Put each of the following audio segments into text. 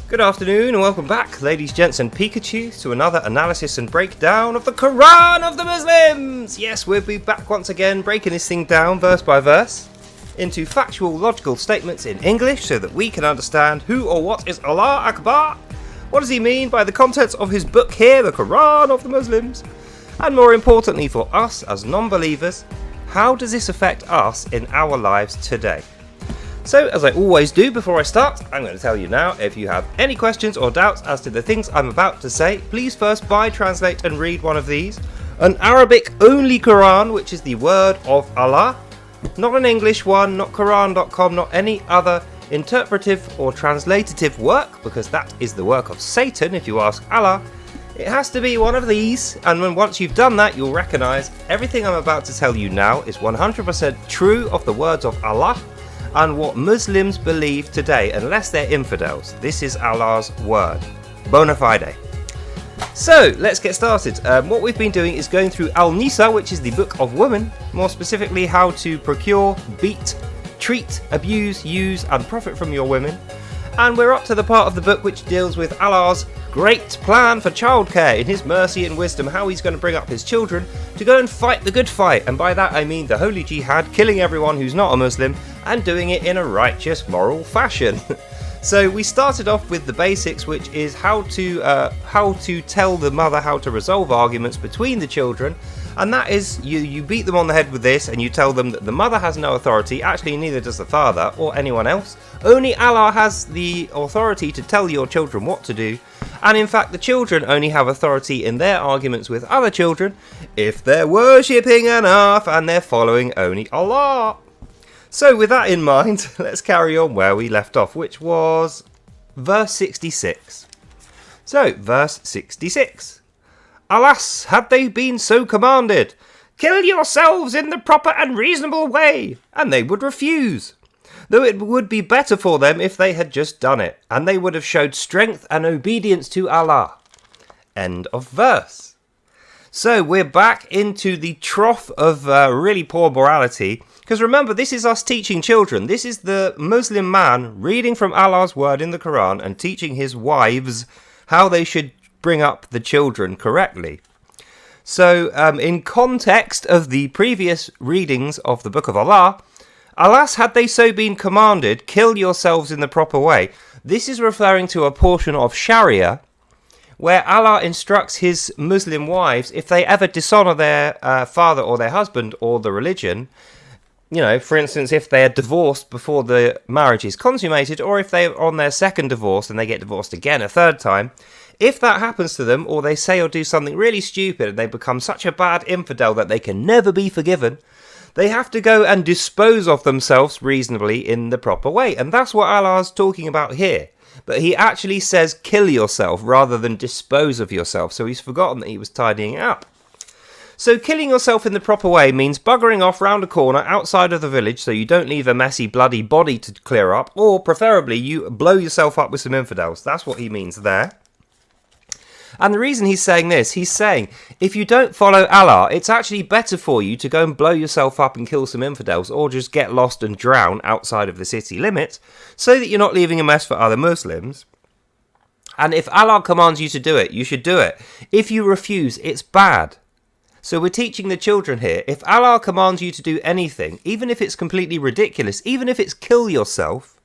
Good afternoon and welcome back, ladies, gents and Pikachu, to another analysis and breakdown of the Quran of the Muslims! Yes, we'll be back once again, breaking this thing down verse by verse into factual, logical statements in English so that we can understand who or what is Allah Akbar. What does he mean by the contents of his book here, the Quran of the Muslims? And more importantly for us as non-believers, how does this affect us in our lives today? So, as I always do before I start, I'm going to tell you now, if you have any questions or doubts as to the things I'm about to say, please first buy, translate and read one of these. An Arabic-only Quran, which is the word of Allah. Not an English one, not Quran.com, not any other interpretive or translatative work, because that is the work of Satan, if you ask Allah. It has to be one of these, and once you've done that, you'll recognise everything I'm about to tell you now is 100% true of the words of Allah, and what Muslims believe today, unless they're infidels. This is Allah's word. Bona fide. So, let's get started. What we've been doing is going through Al-NIISA, which is the book of women, more specifically how to procure, beat, treat, abuse, use and profit from your women. And we're up to the part of the book which deals with Allah's great plan for childcare in his mercy and wisdom, how he's going to bring up his children to go and fight the good fight. And by that I mean the Holy Jihad, killing everyone who's not a Muslim and doing it in a righteous, moral fashion. So we started off with the basics, which is how to tell the mother how to resolve arguments between the children. And that is, you beat them on the head with this and you tell them that the mother has no authority, actually neither does the father or anyone else. Only Allah has the authority to tell your children what to do. And in fact the children only have authority in their arguments with other children if they're worshipping enough and they're following only Allah. So with that in mind, let's carry on where we left off, which was verse 66. So, verse 66. Alas, had they been so commanded, kill yourselves in the proper and reasonable way, and they would refuse. Though it would be better for them if they had just done it, and they would have showed strength and obedience to Allah. End of verse. So we're back into the trough of really poor morality, because remember, this is us teaching children. This is the Muslim man reading from Allah's word in the Quran and teaching his wives how they should bring up the children correctly. So in context of the previous readings of the Book of Allah, alas, had they so been commanded, kill yourselves in the proper way. This is referring to a portion of Sharia where Allah instructs his Muslim wives, if they ever dishonour their father or their husband or the religion, you know, for instance, if they are divorced before the marriage is consummated, or if they're on their second divorce and they get divorced again a third time, if that happens to them, or they say or do something really stupid and they become such a bad infidel that they can never be forgiven, they have to go and dispose of themselves reasonably in the proper way. And that's what Allah's talking about here. But he actually says kill yourself rather than dispose of yourself. So he's forgotten that he was tidying it up. So killing yourself in the proper way means buggering off round a corner outside of the village so you don't leave a messy bloody body to clear up, or preferably you blow yourself up with some infidels. That's what he means there. And the reason he's saying this, he's saying if you don't follow Allah, it's actually better for you to go and blow yourself up and kill some infidels, or just get lost and drown outside of the city limits, so that you're not leaving a mess for other Muslims. And if Allah commands you to do it, you should do it. If you refuse, it's bad. So we're teaching the children here, if Allah commands you to do anything, even if it's completely ridiculous, even if it's kill yourself,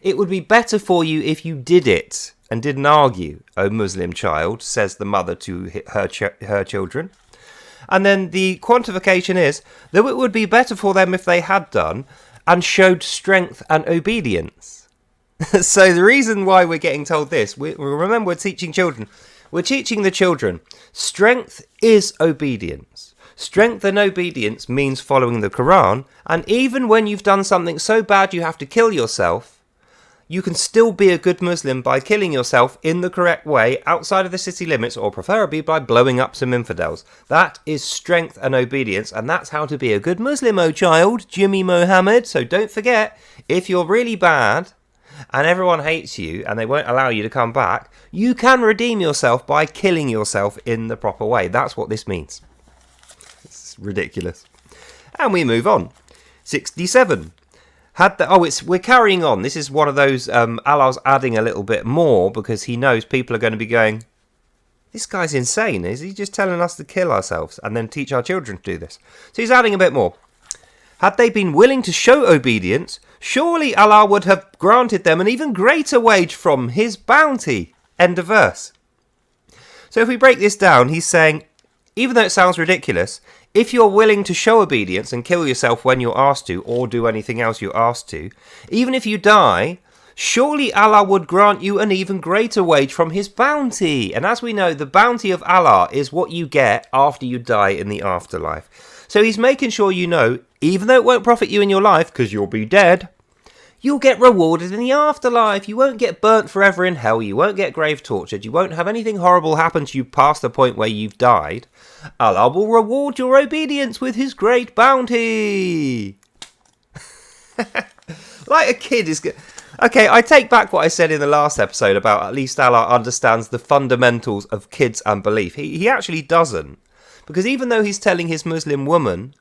it would be better for you if you did it and didn't argue, O Muslim child, says the mother to her children. And then the quantification is, though it would be better for them if they had done and showed strength and obedience. So the reason why we're getting told this, remember we're teaching children. We're teaching the children, strength is obedience. Strength and obedience means following the Quran, and even when you've done something so bad you have to kill yourself, you can still be a good Muslim by killing yourself in the correct way outside of the city limits, or preferably by blowing up some infidels. That is strength and obedience, and that's how to be a good Muslim, oh child, Jimmy Mohammed. So don't forget, if you're really bad and everyone hates you and they won't allow you to come back, you can redeem yourself by killing yourself in the proper way. That's what this means. It's ridiculous. And we move on. 67. We're carrying on. This is one of those Allah's adding a little bit more because he knows people are going to be going, this guy's insane. Is he just telling us to kill ourselves and then teach our children to do this? So he's adding a bit more. Had they been willing to show obedience, surely Allah would have granted them an even greater wage from his bounty. End of verse. So if we break this down, he's saying, even though it sounds ridiculous, if you're willing to show obedience and kill yourself when you're asked to, or do anything else you're asked to, even if you die, surely Allah would grant you an even greater wage from his bounty. And as we know, the bounty of Allah is what you get after you die in the afterlife. So he's making sure you know, even though it won't profit you in your life, because you'll be dead, you'll get rewarded in the afterlife. You won't get burnt forever in hell. You won't get grave tortured. You won't have anything horrible happen to you past the point where you've died. Allah will reward your obedience with his great bounty. Like a kid is... Okay, I take back what I said in the last episode about at least Allah understands the fundamentals of kids and belief. He actually doesn't. Because even though he's telling his Muslim woman,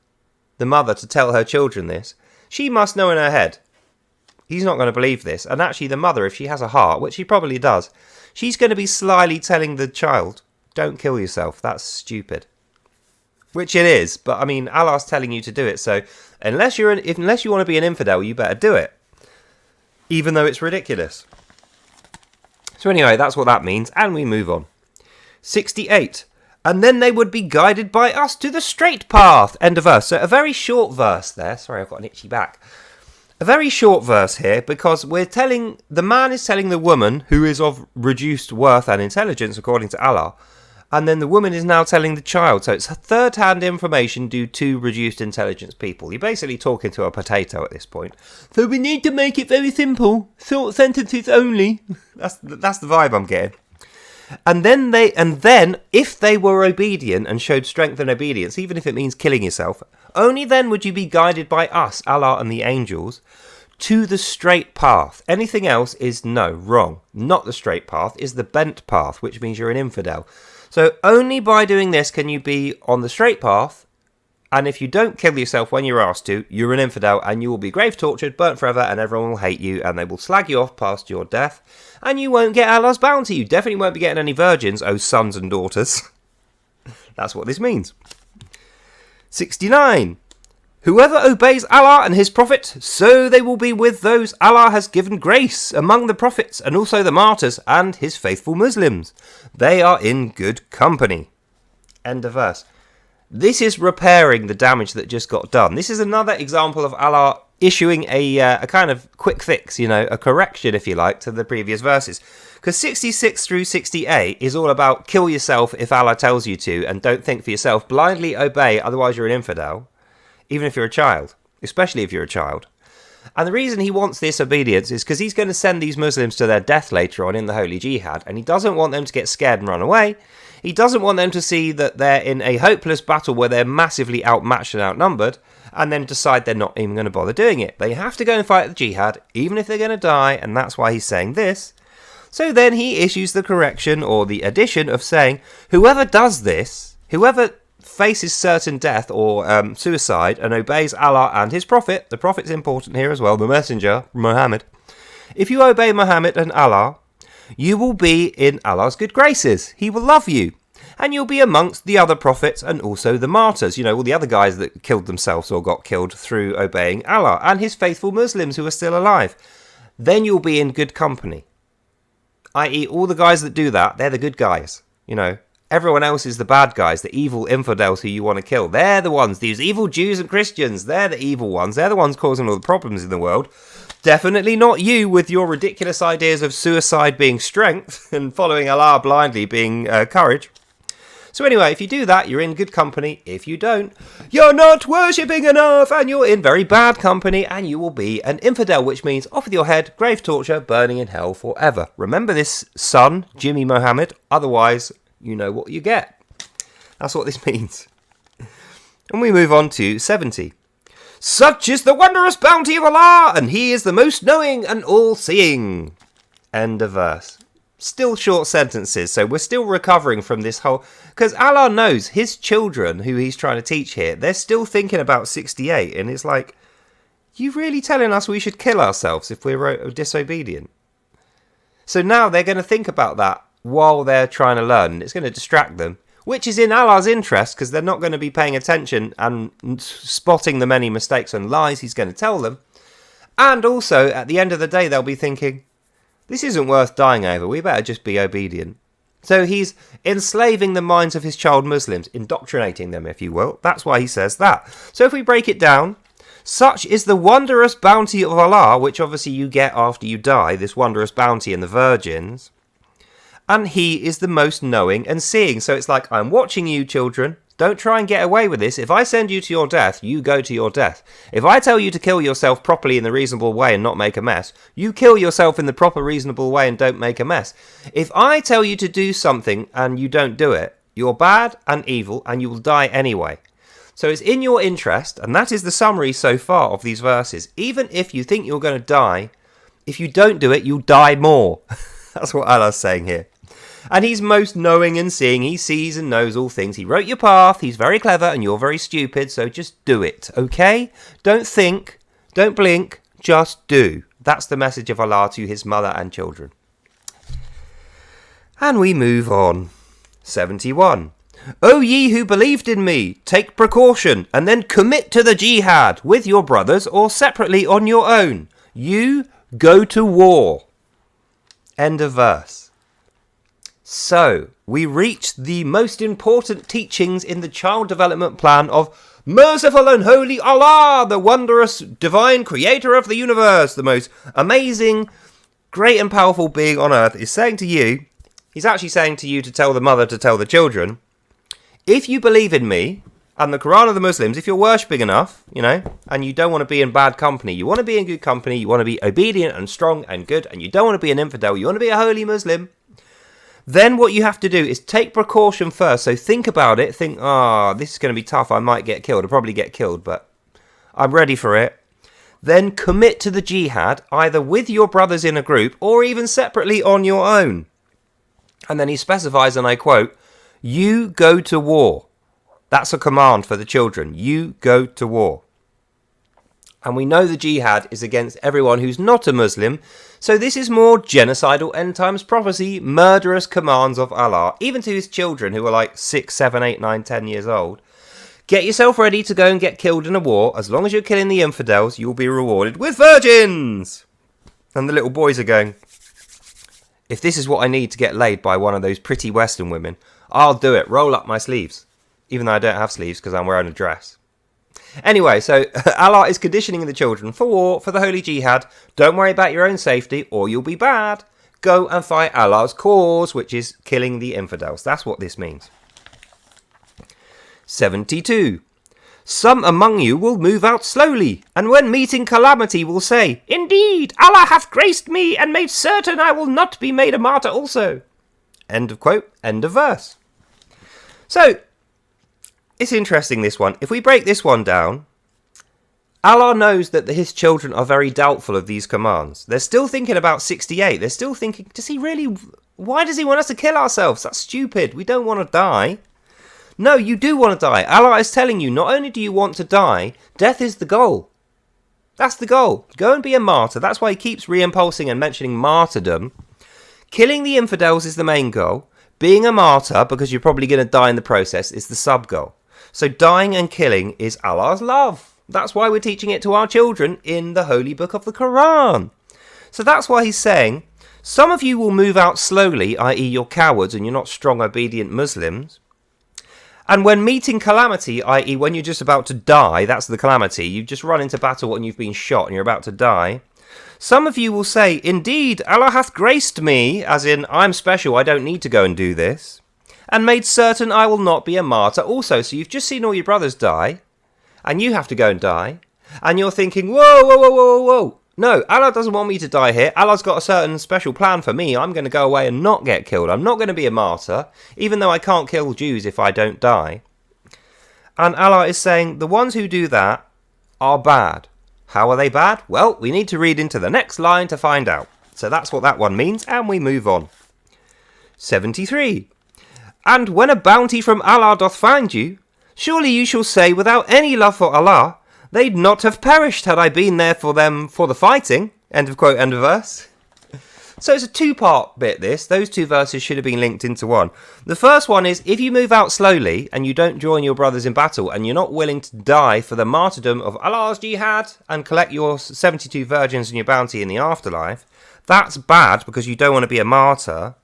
the mother, to tell her children this, she must know in her head, he's not going to believe this. And actually the mother, if she has a heart, which she probably does, she's going to be slyly telling the child, don't kill yourself, that's stupid. Which it is, but I mean, Allah's telling you to do it, so unless you want to be an infidel, you better do it. Even though it's ridiculous. So anyway, that's what that means, and we move on. 68. And then they would be guided by us to the straight path. End of verse. So a very short verse there. Sorry, I've got an itchy back. A very short verse here, because the man is telling the woman, who is of reduced worth and intelligence according to Allah, and then the woman is now telling the child. So it's third-hand information due to reduced intelligence people. You're basically talking to a potato at this point. So we need to make it very simple. Short sentences only. That's the vibe I'm getting. And then if they were obedient and showed strength and obedience, even if it means killing yourself, only then would you be guided by us, Allah and the angels, to the straight path. Anything else is wrong. Not the straight path, is the bent path, which means you're an infidel. So only by doing this can you be on the straight path, and if you don't kill yourself when you're asked to, you're an infidel and you will be grave tortured, burnt forever, and everyone will hate you and they will slag you off past your death, and you won't get Allah's bounty. You definitely won't be getting any virgins, O sons and daughters. That's what this means. 69. Whoever obeys Allah and his Prophet, so they will be with those Allah has given grace among the prophets and also the martyrs and his faithful Muslims. They are in good company. End of verse. This is repairing the damage that just got done. This is another example of Allah issuing a kind of quick fix, a correction, if you like, to the previous verses. Because 66 through 68 is all about kill yourself if Allah tells you to, and don't think for yourself, blindly obey, otherwise you're an infidel. Even if you're a child, especially if you're a child. And the reason he wants this obedience is because he's going to send these Muslims to their death later on in the Holy Jihad, and he doesn't want them to get scared and run away. He doesn't want them to see that they're in a hopeless battle where they're massively outmatched and outnumbered, and then decide they're not even going to bother doing it. They have to go and fight the jihad, even if they're going to die, and that's why he's saying this. So then he issues the correction, or the addition of saying, whoever does this, whoever faces certain death or suicide and obeys Allah and his Prophet, the Prophet's important here as well, the messenger, Muhammad. If you obey Muhammad and Allah, you will be in Allah's good graces. He will love you. And you'll be amongst the other prophets and also the martyrs. All the other guys that killed themselves or got killed through obeying Allah and his faithful Muslims who are still alive. Then you'll be in good company. I.e., all the guys that do that, they're the good guys. Everyone else is the bad guys, the evil infidels who you want to kill. They're the ones, these evil Jews and Christians. They're the evil ones. They're the ones causing all the problems in the world. Definitely not you with your ridiculous ideas of suicide being strength and following Allah blindly being courage. So anyway, if you do that, you're in good company. If you don't, you're not worshipping enough and you're in very bad company and you will be an infidel, which means off with your head, grave torture, burning in hell forever. Remember this, son, Jimmy Mohammed. Otherwise, you know what you get. That's what this means. And we move on to 70. Such is the wondrous bounty of Allah, and he is the most knowing and all-seeing. End of verse. Still short sentences, so we're still recovering from this whole... Because Allah knows his children, who he's trying to teach here, they're still thinking about 68, and it's like, You really telling us we should kill ourselves if we're disobedient? So now they're going to think about that while they're trying to learn, and it's going to distract them, which is in Allah's interest, because they're not going to be paying attention and spotting the many mistakes and lies he's going to tell them. And also, at the end of the day, they'll be thinking, this isn't worth dying over, we better just be obedient. So he's enslaving the minds of his child Muslims, indoctrinating them, if you will. That's why he says that. So if we break it down, such is the wondrous bounty of Allah, which obviously you get after you die, this wondrous bounty in the virgins. And he is the most knowing and seeing. So it's like, I'm watching you, children. Don't try and get away with this. If I send you to your death, you go to your death. If I tell you to kill yourself properly in the reasonable way and not make a mess, you kill yourself in the proper reasonable way and don't make a mess. If I tell you to do something and you don't do it, you're bad and evil and you will die anyway. So it's in your interest, and that is the summary so far of these verses. Even if you think you're going to die, if you don't do it, you'll die more. That's what Allah's saying here. And he's most knowing and seeing. He sees and knows all things. He wrote your path. He's very clever and you're very stupid. So just do it, okay? Don't think. Don't blink. Just do. That's the message of Allah to his mother and children. And we move on. 71. O ye who believed in me, take precaution and then commit to the jihad with your brothers or separately on your own. You go to war. End of verse. So, we reach the most important teachings in the child development plan of merciful and holy Allah, the wondrous divine creator of the universe, the most amazing, great and powerful being on earth, is saying to you, he's actually saying to you to tell the mother to tell the children, if you believe in me and the Quran of the Muslims, if you're worshipping enough, and you don't want to be in bad company, you want to be in good company, you want to be obedient and strong and good, and you don't want to be an infidel, you want to be a holy Muslim, then what you have to do is take precaution first. So think about it. Think, this is going to be tough. I might get killed. I'll probably get killed, but I'm ready for it. Then commit to the jihad, either with your brothers in a group or even separately on your own. And then he specifies, and I quote, you go to war. That's a command for the children. You go to war. And we know the jihad is against everyone who's not a Muslim. So this is more genocidal end times prophecy, murderous commands of Allah, even to his children who are like 6, 7, 8, 9, 10 years old. Get yourself ready to go and get killed in a war. As long as you're killing the infidels, you'll be rewarded with virgins. And the little boys are going, if this is what I need to get laid by one of those pretty Western women, I'll do it. Roll up my sleeves. Even though I don't have sleeves because I'm wearing a dress. Anyway, so Allah is conditioning the children for war, for the Holy Jihad. Don't worry about your own safety or you'll be bad. Go and fight Allah's cause, which is killing the infidels. That's what this means. 72. Some among you will move out slowly, and when meeting calamity will say, indeed, Allah hath graced me and made certain I will not be made a martyr also. End of quote, end of verse. So, it's interesting, this one. If we break this one down, Allah knows that his children are very doubtful of these commands. They're still thinking about 68. They're still thinking, why does he want us to kill ourselves? That's stupid. We don't want to die. No, you do want to die. Allah is telling you, not only do you want to die, death is the goal. That's the goal. Go and be a martyr. That's why he keeps reimpulsing and mentioning martyrdom. Killing the infidels is the main goal. Being a martyr, because you're probably going to die in the process, is the sub-goal. So dying and killing is Allah's love. That's why we're teaching it to our children in the holy book of the Quran. So that's why he's saying, some of you will move out slowly, i.e. you're cowards and you're not strong, obedient Muslims. And when meeting calamity, i.e. when you're just about to die, that's the calamity, you've just run into battle and you've been shot and you're about to die. Some of you will say, indeed, Allah hath graced me, as in, I'm special, I don't need to go and do this, and made certain I will not be a martyr also. So you've just seen all your brothers die, and you have to go and die, and you're thinking, whoa. No, Allah doesn't want me to die here. Allah's got a certain special plan for me. I'm going to go away and not get killed. I'm not going to be a martyr, even though I can't kill Jews if I don't die. And Allah is saying, the ones who do that are bad. How are they bad? Well, we need to read into the next line to find out. So that's what that one means, and we move on. 73. And when a bounty from Allah doth find you, surely you shall say without any love for Allah, They'd not have perished had I been there for them for the fighting. End of quote, end of verse. So it's a two-part bit, this. Those two verses should have been linked into one. The first one is, if you move out slowly and you don't join your brothers in battle and you're not willing to die for the martyrdom of Allah's Jihad and collect your 72 virgins and your bounty in the afterlife, that's bad because you don't want to be a martyr.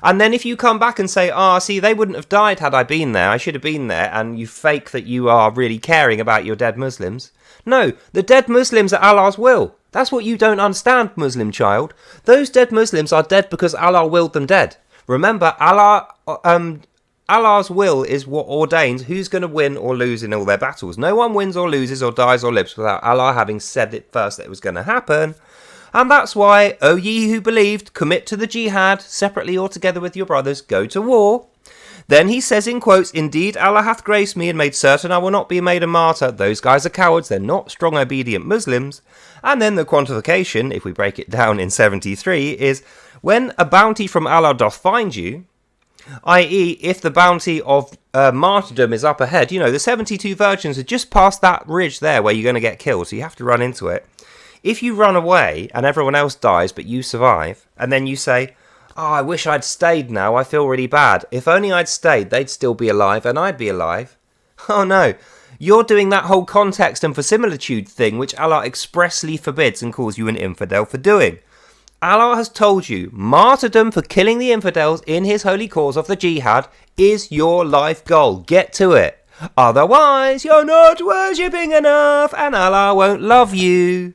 And then if you come back and say, see, they wouldn't have died had I been there, I should have been there, and you fake that you are really caring about your dead Muslims. No, the dead Muslims are Allah's will. That's what you don't understand, Muslim child. Those dead Muslims are dead because Allah willed them dead. Remember, Allah's will is what ordains who's going to win or lose in all their battles. No one wins or loses or dies or lives without Allah having said it first that it was going to happen. And that's why, O ye who believed, commit to the jihad, separately or together with your brothers, go to war. Then he says in quotes, indeed Allah hath graced me and made certain I will not be made a martyr. Those guys are cowards, they're not strong obedient Muslims. And then the quantification, if we break it down in 73, is when a bounty from Allah doth find you, i.e. if the bounty of martyrdom is up ahead, you know, the 72 virgins are just past that ridge there where you're going to get killed, so you have to run into it. If you run away and everyone else dies but you survive, and then you say, I wish I'd stayed now, I feel really bad. If only I'd stayed, they'd still be alive and I'd be alive. Oh no, you're doing that whole context and verisimilitude thing which Allah expressly forbids and calls you an infidel for doing. Allah has told you martyrdom for killing the infidels in his holy cause of the jihad is your life goal. Get to it. Otherwise, you're not worshipping enough and Allah won't love you.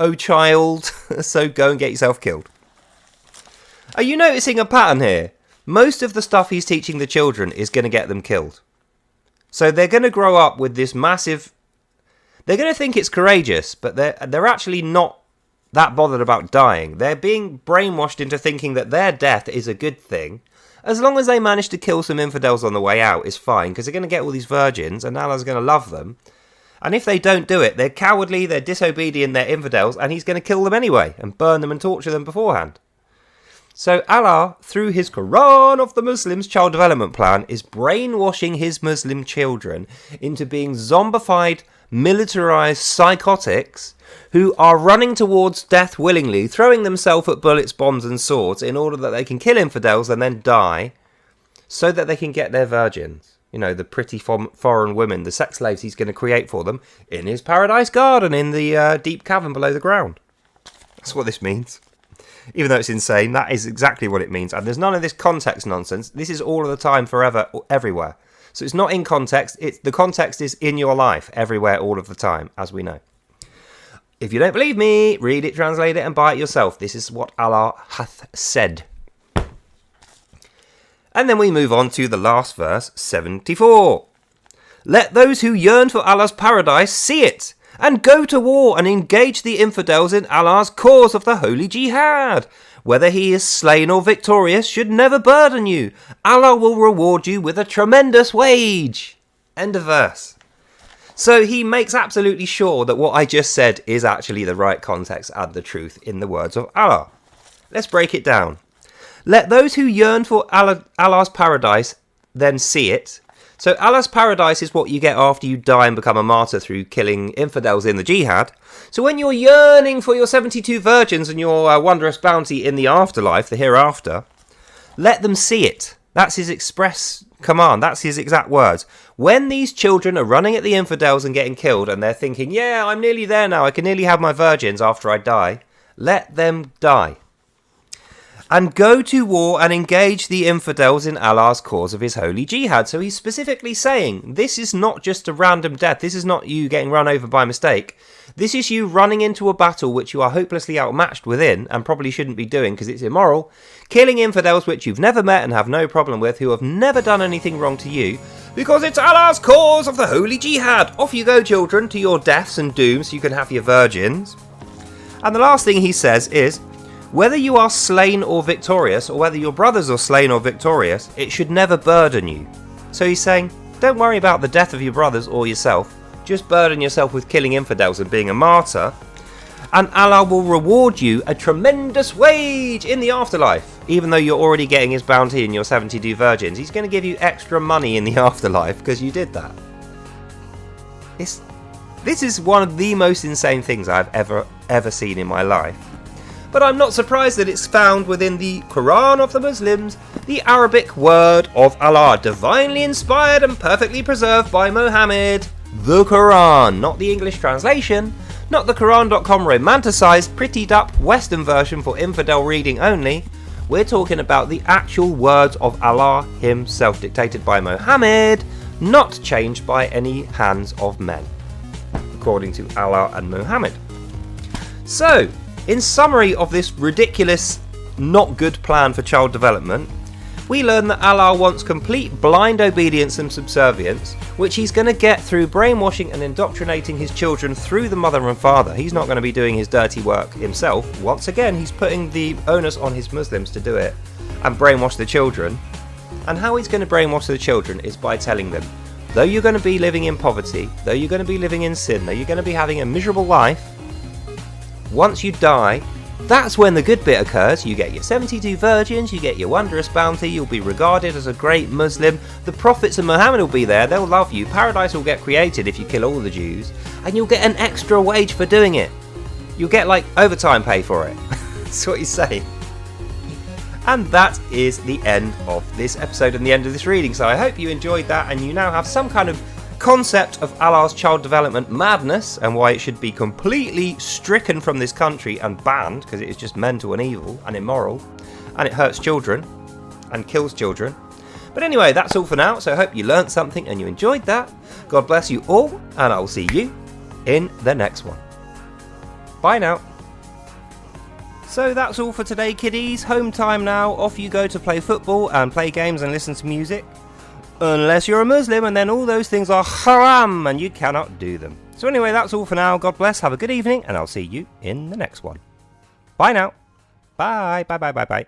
Oh child, so go and get yourself killed. Are you noticing a pattern here? Most of the stuff he's teaching the children is going to get them killed. So they're going to grow up with this massive... They're going to think it's courageous, but they're actually not that bothered about dying. They're being brainwashed into thinking that their death is a good thing. As long as they manage to kill some infidels on the way out, it's fine, because they're going to get all these virgins, and Allah's going to love them. And if they don't do it, they're cowardly, they're disobedient, they're infidels, and he's going to kill them anyway, and burn them and torture them beforehand. So Allah, through his Quran of the Muslims child development plan, is brainwashing his Muslim children into being zombified, militarized psychotics who are running towards death willingly, throwing themselves at bullets, bombs and swords in order that they can kill infidels and then die so that they can get their virgins. You know, the pretty foreign women, the sex slaves he's going to create for them in his paradise garden in the deep cavern below the ground. That's what this means. Even though it's insane, that is exactly what it means. And there's none of this context nonsense. This is all of the time, forever, everywhere. So it's not in context. The context is in your life, everywhere, all of the time, as we know. If you don't believe me, read it, translate it, and buy it yourself. This is what Allah hath said. And then we move on to the last verse, 74. Let those who yearn for Allah's paradise see it, and go to war and engage the infidels in Allah's cause of the Holy Jihad. Whether he is slain or victorious should never burden you. Allah will reward you with a tremendous wage. End of verse. So he makes absolutely sure that what I just said is actually the right context and the truth in the words of Allah. Let's break it down. Let those who yearn for Allah's paradise then see it. So Allah's paradise is what you get after you die and become a martyr through killing infidels in the jihad. So when you're yearning for your 72 virgins and your wondrous bounty in the afterlife, the hereafter, let them see it. That's his express command. That's his exact words. When these children are running at the infidels and getting killed and they're thinking, yeah, I'm nearly there now, I can nearly have my virgins after I die, let them die. And go to war and engage the infidels in Allah's cause of his holy jihad. So he's specifically saying, this is not just a random death. This is not you getting run over by mistake. This is you running into a battle which you are hopelessly outmatched within and probably shouldn't be doing because it's immoral. Killing infidels which you've never met and have no problem with, who have never done anything wrong to you, because it's Allah's cause of the holy jihad. Off you go, children, to your deaths and dooms so you can have your virgins. And the last thing he says is, whether you are slain or victorious, or whether your brothers are slain or victorious, it should never burden you. So he's saying, don't worry about the death of your brothers or yourself, just burden yourself with killing infidels and being a martyr, and Allah will reward you a tremendous wage in the afterlife. Even though you're already getting his bounty and your 72 virgins, he's going to give you extra money in the afterlife because you did that. This is one of the most insane things I've ever seen in my life. But I'm not surprised that it's found within the Quran of the Muslims, the Arabic word of Allah, divinely inspired and perfectly preserved by Muhammad. The Quran, not the English translation, not the Quran.com romanticised, prettied up Western version for infidel reading only. We're talking about the actual words of Allah himself, dictated by Muhammad, not changed by any hands of men, according to Allah and Muhammad. So, in summary of this ridiculous, not good plan for child development, we learn that Allah wants complete blind obedience and subservience, which he's going to get through brainwashing and indoctrinating his children through the mother and father. He's not going to be doing his dirty work himself. Once again, he's putting the onus on his Muslims to do it and brainwash the children. And how he's going to brainwash the children is by telling them, though you're going to be living in poverty, though you're going to be living in sin, though you're going to be having a miserable life, once you die, that's when the good bit occurs. You get your 72 virgins, you get your wondrous bounty, you'll be regarded as a great Muslim, the prophets of Muhammad will be there, they'll love you, paradise will get created if you kill all the Jews, and you'll get an extra wage for doing it. You'll get like overtime pay for it. That's what he's saying. And that is the end of this episode and the end of this reading. So I hope you enjoyed that and you now have some kind of concept of Allah's child development madness and why it should be completely stricken from this country and banned, because it is just mental and evil and immoral, and it hurts children and kills children. But anyway, that's all for now, so I hope you learnt something and you enjoyed that. God bless you all, and I'll see you in the next one. Bye now. So that's all for today, kiddies. Home time now. Off you go to play football and play games and listen to music. Unless you're a Muslim, and then all those things are haram and you cannot do them. So anyway, that's all for now. God bless, have a good evening, and I'll see you in the next one. Bye now. Bye, bye, bye, bye, bye.